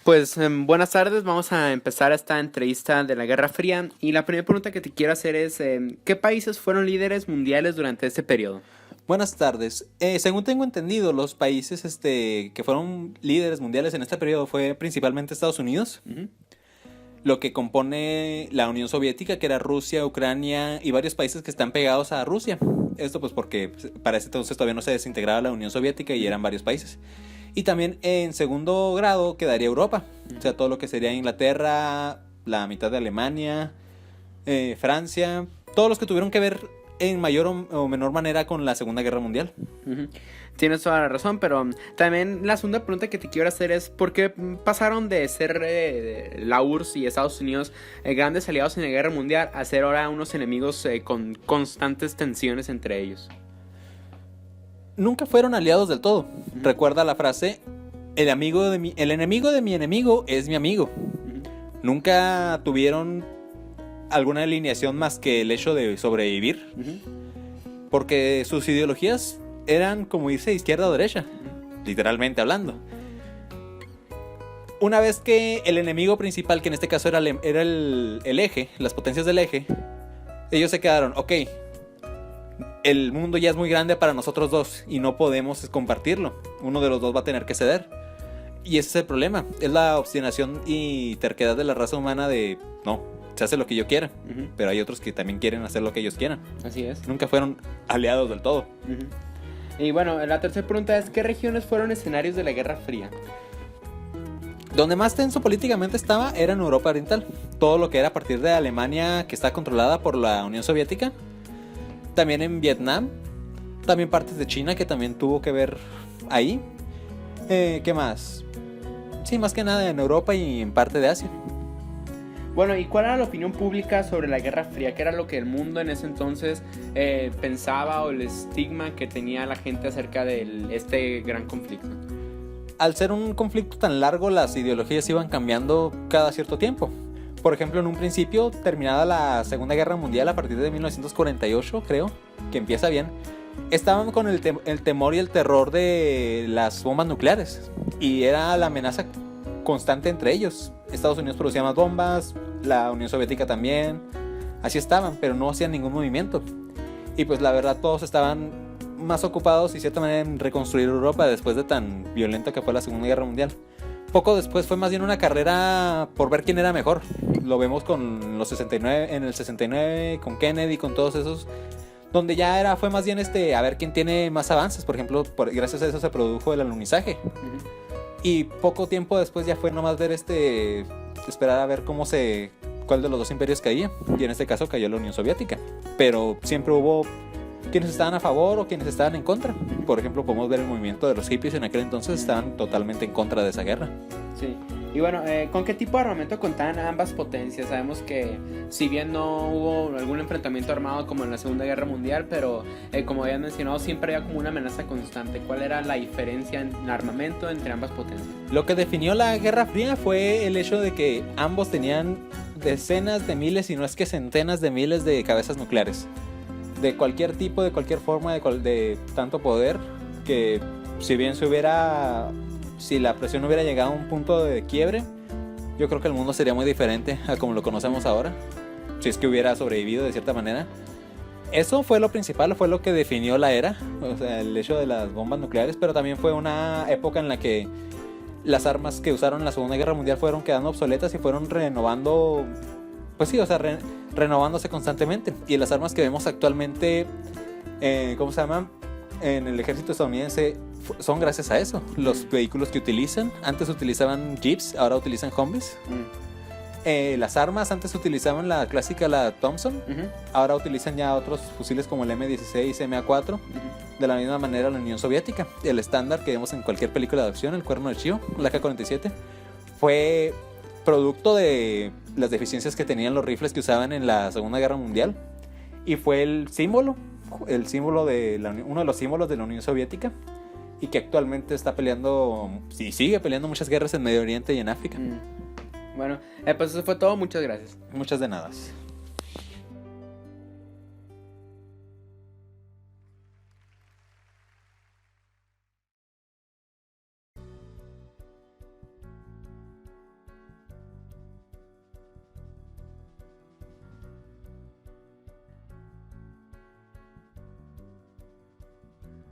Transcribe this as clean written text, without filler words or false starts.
Pues buenas tardes, vamos a empezar esta entrevista de la Guerra Fría y la primera pregunta que te quiero hacer es ¿qué países fueron líderes mundiales durante este periodo? Buenas tardes. Según tengo entendido, los países que fueron líderes mundiales en este periodo fue principalmente Estados Unidos, Ujú. lo que compone la Unión Soviética, que era Rusia, Ucrania y varios países que están pegados a Rusia. Esto pues porque para ese entonces todavía no se desintegraba la Unión Soviética y eran varios países. Y también en segundo grado quedaría Europa, o sea, todo lo que sería Inglaterra, la mitad de Alemania, Francia, todos los que tuvieron que ver en mayor o menor manera con la Segunda Guerra Mundial. Ujú. Tienes toda la razón, pero también la segunda pregunta que te quiero hacer es ¿por qué pasaron de ser la URSS y Estados Unidos grandes aliados en la Guerra Mundial a ser ahora unos enemigos con constantes tensiones entre ellos? Nunca fueron aliados del todo. Recuerda la frase, el enemigo de mi enemigo es mi amigo. Nunca tuvieron alguna alineación más que el hecho de sobrevivir, porque sus ideologías eran, como dice, izquierda o derecha, literalmente hablando. Una vez que el enemigo principal, que en este caso era el eje, las potencias del eje, ellos se quedaron, ok, el mundo ya es muy grande para nosotros dos y no podemos compartirlo. Uno de los dos va a tener que ceder. Y ese es el problema. Es la obstinación y terquedad de la raza humana de, no, se hace lo que yo quiera. Pero hay otros que también quieren hacer lo que ellos quieran. Así es. Nunca fueron aliados del todo. Y bueno, la tercera pregunta es ¿qué regiones fueron escenarios de la Guerra Fría? Donde más tenso políticamente estaba era en Europa Oriental. Todo lo que era a partir de Alemania, que está controlada por la Unión Soviética. También en Vietnam. También partes de China, que también tuvo que ver ahí. ¿Qué más? Sí, más que nada en Europa y en parte de Asia. Bueno, ¿y cuál era la opinión pública sobre la Guerra Fría? ¿Qué era lo que el mundo en ese entonces pensaba o el estigma que tenía la gente acerca de este gran conflicto? Al ser un conflicto tan largo, las ideologías iban cambiando cada cierto tiempo. Por ejemplo, en un principio, terminada la Segunda Guerra Mundial, a partir de 1948, creo, que empieza bien, estaban con el temor y el terror de las bombas nucleares. Y era la amenaza constante entre ellos. Estados Unidos producía más bombas, la Unión Soviética también. Así estaban, pero no hacían ningún movimiento. Y pues la verdad todos estaban más ocupados y de cierta manera en reconstruir Europa después de tan violenta que fue la Segunda Guerra Mundial. Poco después fue más bien una carrera por ver quién era mejor. Lo vemos con los 69, en el 69, con Kennedy, con todos esos, donde ya fue más bien a ver quién tiene más avances. Por ejemplo, gracias a eso se produjo el alunizaje. Y poco tiempo después ya fue nomás ver esperar a ver cuál de los dos imperios caía. Y en este caso cayó la Unión Soviética. Pero siempre hubo quienes estaban a favor o quienes estaban en contra. Por ejemplo, podemos ver el movimiento de los hippies en aquel entonces, estaban totalmente en contra de esa guerra. Sí. Y bueno, ¿con qué tipo de armamento contaban ambas potencias? Sabemos que si bien no hubo algún enfrentamiento armado como en la Segunda Guerra Mundial, pero como habían mencionado, siempre había como una amenaza constante. ¿Cuál era la diferencia en armamento entre ambas potencias? Lo que definió la Guerra Fría fue el hecho de que ambos tenían decenas de miles, si no es que centenas de miles de cabezas nucleares. De cualquier tipo, de cualquier forma, de tanto poder, que si la presión hubiera llegado a un punto de quiebre, yo creo que el mundo sería muy diferente a como lo conocemos ahora, si es que hubiera sobrevivido de cierta manera. Eso fue lo principal, fue lo que definió la era, o sea, el hecho de las bombas nucleares, pero también fue una época en la que las armas que usaron en la Segunda Guerra Mundial fueron quedando obsoletas y fueron renovando, pues sí, o sea, renovándose constantemente. Y las armas que vemos actualmente, ¿cómo se llaman? En el ejército estadounidense son gracias a eso. Los vehículos que utilizan, antes utilizaban jeeps, ahora utilizan Humvees. Las armas, antes utilizaban la clásica, la Thompson, ahora utilizan ya otros fusiles como el M16, MA4. De la misma manera la Unión Soviética, el estándar que vemos en cualquier película de acción, el cuerno de Chivo, la K-47, fue producto de las deficiencias que tenían los rifles que usaban en la Segunda Guerra Mundial, y fue el símbolo de uno de los símbolos de la Unión Soviética, y que actualmente está peleando y sigue peleando muchas guerras en Medio Oriente y en África. Bueno, pues eso fue todo, muchas gracias. Muchas de nada.